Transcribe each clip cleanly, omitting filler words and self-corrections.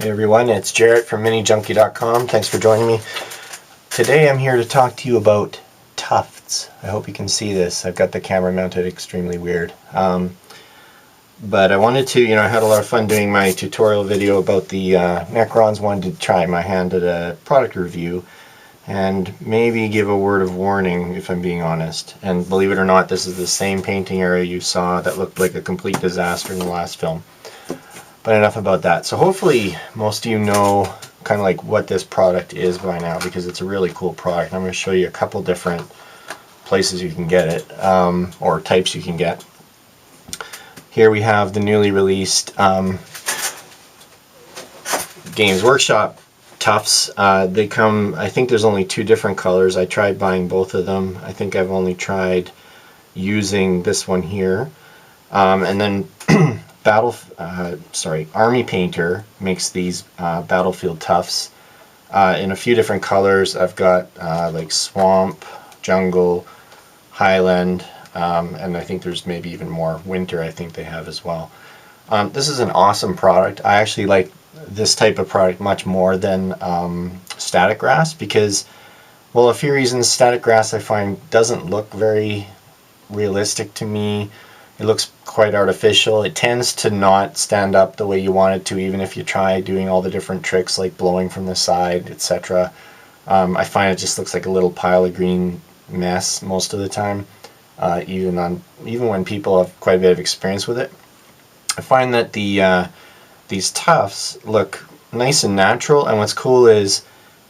Hey everyone, it's Jarrett from minijunkie.com. Thanks for joining me. Today I'm here to talk to you about Tufts. I hope you can see this. I've got the camera mounted extremely weird. But I wanted to, I had a lot of fun doing my tutorial video about the Necrons. Wanted to try my hand at a product review and maybe give a word of warning if I'm being honest. And believe it or not, this is the same painting area you saw that looked like a complete disaster in the last film. But enough about that. So hopefully most of you know kind of like what this product is by now, because it's a really cool product. I'm going to show you a couple different places you can get it, or types you can get. Here we have the newly released Games Workshop Tufts. They come, I think there's only two different colors. I tried buying both of them. I think I've only tried using this one here. And then Army Painter makes these Battlefield Tufts in a few different colors. I've got like Swamp, Jungle, Highland, and I think there's maybe even more Winter I think they have as well. This is an awesome product. I actually like this type of product much more than static grass because, well, a few reasons. Static grass I find doesn't look very realistic to me. It looks quite artificial. It tends to not stand up the way you want it to, even if you try doing all the different tricks like blowing from the side, etc. I find it just looks like a little pile of green mess most of the time, even when people have quite a bit of experience with it. I find that these Tufts look nice and natural, and what's cool is,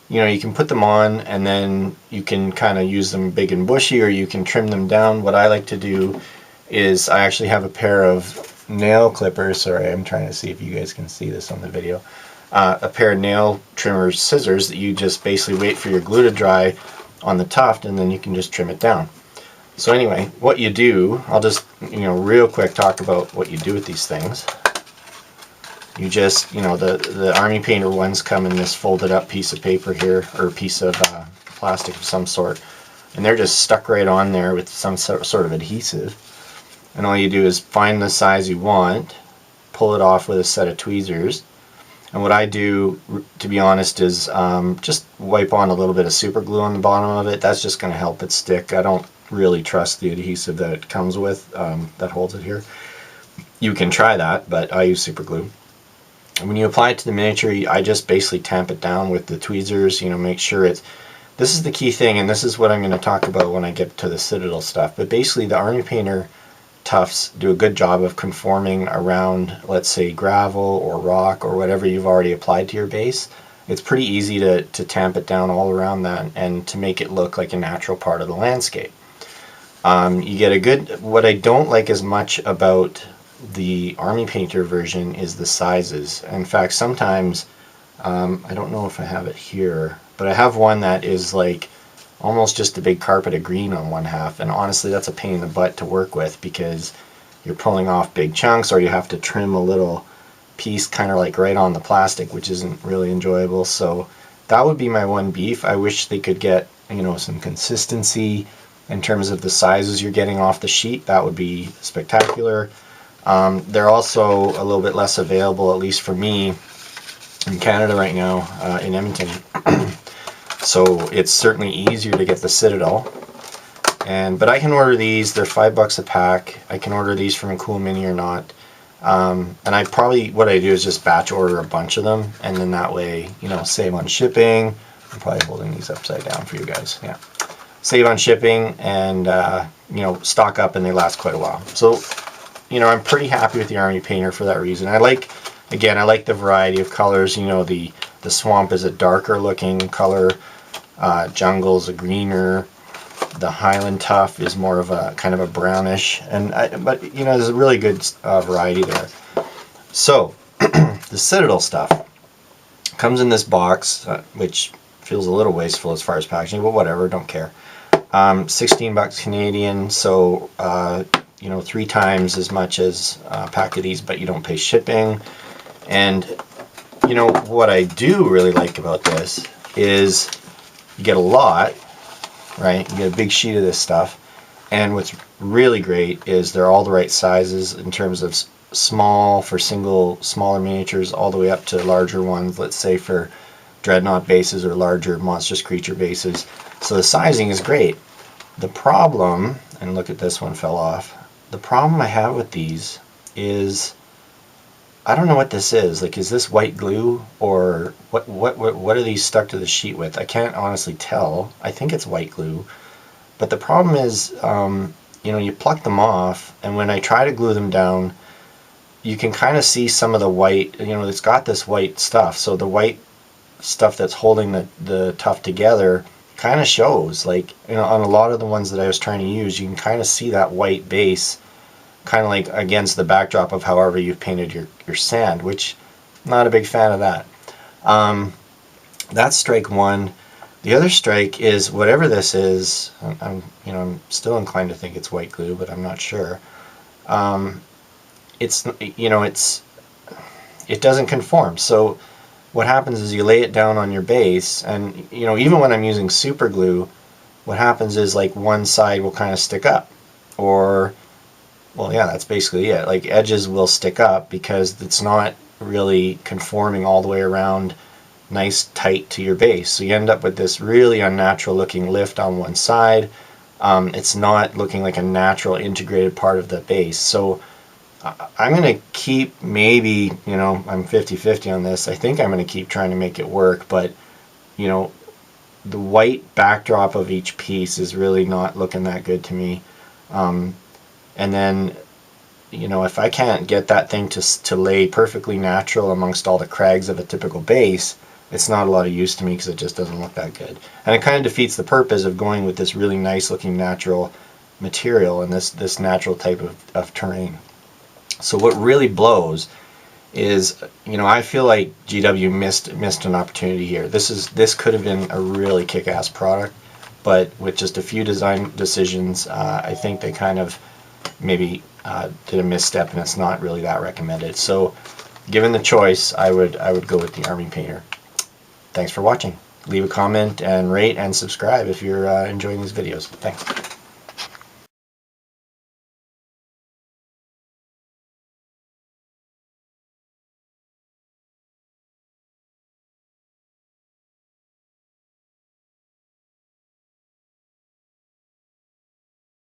you can put them on and then you can kind of use them big and bushy, or you can trim them down. What I like to do is I actually have a pair of nail clippers. Sorry, I'm trying to see if you guys can see this on the video. A pair of nail trimmer scissors that you just basically wait for your glue to dry on the tuft, and then you can just trim it down. So anyway, what you do, I'll just real quick talk about what you do with these things. You just, the Army Painter ones come in this folded up piece of paper here, or piece of plastic of some sort, and they're just stuck right on there with some sort of adhesive. And all you do is find the size you want, pull it off with a set of tweezers. And what I do, to be honest, is just wipe on a little bit of super glue on the bottom of it. That's just going to help it stick. I don't really trust the adhesive that it comes with that holds it here. You can try that, but I use super glue. And when you apply it to the miniature, I just basically tamp it down with the tweezers, make sure it's... This is the key thing, and this is what I'm going to talk about when I get to the Citadel stuff. But basically, the Army Painter Tufts do a good job of conforming around, let's say, gravel or rock or whatever you've already applied to your base. It's pretty easy to tamp it down all around that and to make it look like a natural part of the landscape. You get a good... What I don't like as much about the Army Painter version is the sizes. In fact, sometimes, I don't know if I have it here, but I have one that is like almost just a big carpet of green on one half, and honestly that's a pain in the butt to work with because you're pulling off big chunks, or you have to trim a little piece kind of like right on the plastic, which isn't really enjoyable. So that would be my one beef. I wish they could get some consistency in terms of the sizes you're getting off the sheet. That would be spectacular. They're also a little bit less available, at least for me, in Canada right now, in Edmonton. So it's certainly easier to get the Citadel. But I can order these. They're $5 a pack. I can order these from a Cool Mini or not. And what I do is just batch order a bunch of them, and then that way, save on shipping. I'm probably holding these upside down for you guys. Yeah. Save on shipping and, stock up, and they last quite a while. So, I'm pretty happy with the Army Painter for that reason. I like the variety of colors. The Swamp is a darker looking color. Jungle's a greener. The Highland Tuft is more of a kind of a brownish, but there's a really good variety there. So the Citadel stuff comes in this box, which feels a little wasteful as far as packaging, but whatever, don't care. 16 bucks Canadian, so 3 times as much as a pack of these, but you don't pay shipping. And what I do really like about this is you get a lot, right? You get a big sheet of this stuff, and what's really great is they're all the right sizes in terms of small for smaller miniatures all the way up to larger ones, let's say for dreadnought bases or larger monstrous creature bases. So the sizing is great. The problem, and look at this one fell off, the problem I have with these is I don't know what this is. Like, is this white glue, or what are these stuck to the sheet with? I can't honestly tell. I think it's white glue. But the problem is, you know, you pluck them off, and when I try to glue them down, you can kind of see some of the white, you know, it's got this white stuff. So the white stuff that's holding the tuft together kind of shows. Like, you know, on a lot of the ones that I was trying to use, you can kind of see that white base kind of like against the backdrop of however you've painted your sand, which I'm not a big fan of that. That's strike one. The other strike is whatever this is. I'm still inclined to think it's white glue, but I'm not sure. It doesn't conform. So what happens is you lay it down on your base, and you know, even when I'm using super glue, what happens is like one side will kind of stick up, or well, yeah, that's basically it. Like, edges will stick up because it's not really conforming all the way around nice tight to your base. So you end up with this really unnatural looking lift on one side. It's not looking like a natural integrated part of the base. So I'm going to keep, maybe, you know, I'm 50-50 on this. I think I'm going to keep trying to make it work, but, you know, the white backdrop of each piece is really not looking that good to me. And then, you know, if I can't get that thing to lay perfectly natural amongst all the crags of a typical base, it's not a lot of use to me because it just doesn't look that good. And it kind of defeats the purpose of going with this really nice looking natural material and this natural type of terrain. So what really blows is, you know, I feel like GW missed an opportunity here. This could have been a really kick-ass product, but with just a few design decisions, I think they kind of maybe did a misstep, and it's not really that recommended. So given the choice, I would go with the Army Painter. Thanks for watching. Leave a comment and rate and subscribe if you're enjoying these videos. Thanks.